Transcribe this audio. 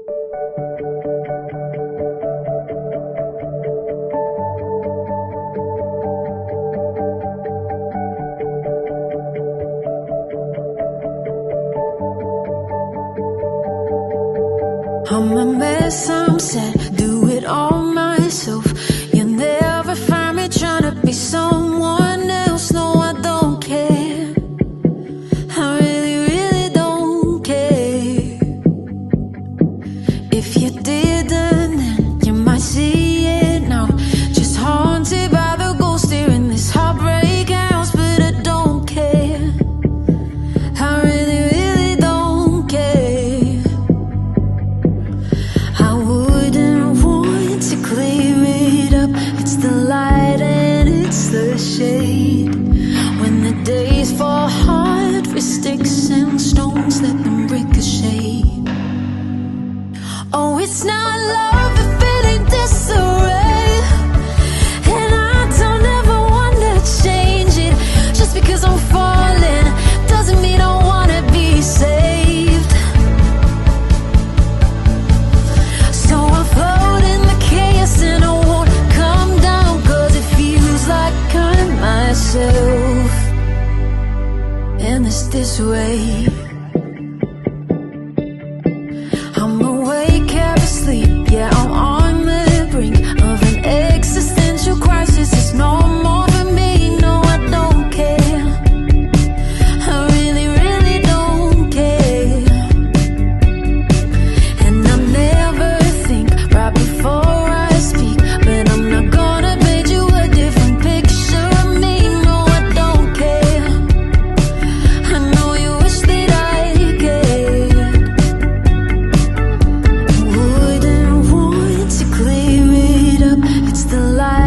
I'm a mess, I'm sad, do it all myself. You'll never find me trying to be someone else. No, I don't care. I really, really don't care. If you didn't, then you might see it now. Just haunted by the ghost here in this heartbreak house. But I don't care. I really, really don't care. I wouldn't want to clear it up. It's the light and it's the shade. When the days fall hard for sticks and stones, let them ricochet. Oh, it's not love if it ain't disarray. And I don't ever wanna change it. Just because I'm falling doesn't mean I wanna be saved. So I float in the chaos and I won't come down, 'cause it feels like I'm myself. And it's this way. I'm awake, half asleep, yeah, I'm on the brink of an existential crisis. It's no more for me, no, I don't care. I really, really don't care. And I never think right before I speak, but I'm not gonna paint you a different picture of me. No, I don't care. I know you wish that I cared. Wouldn't want to clear it up. It's the light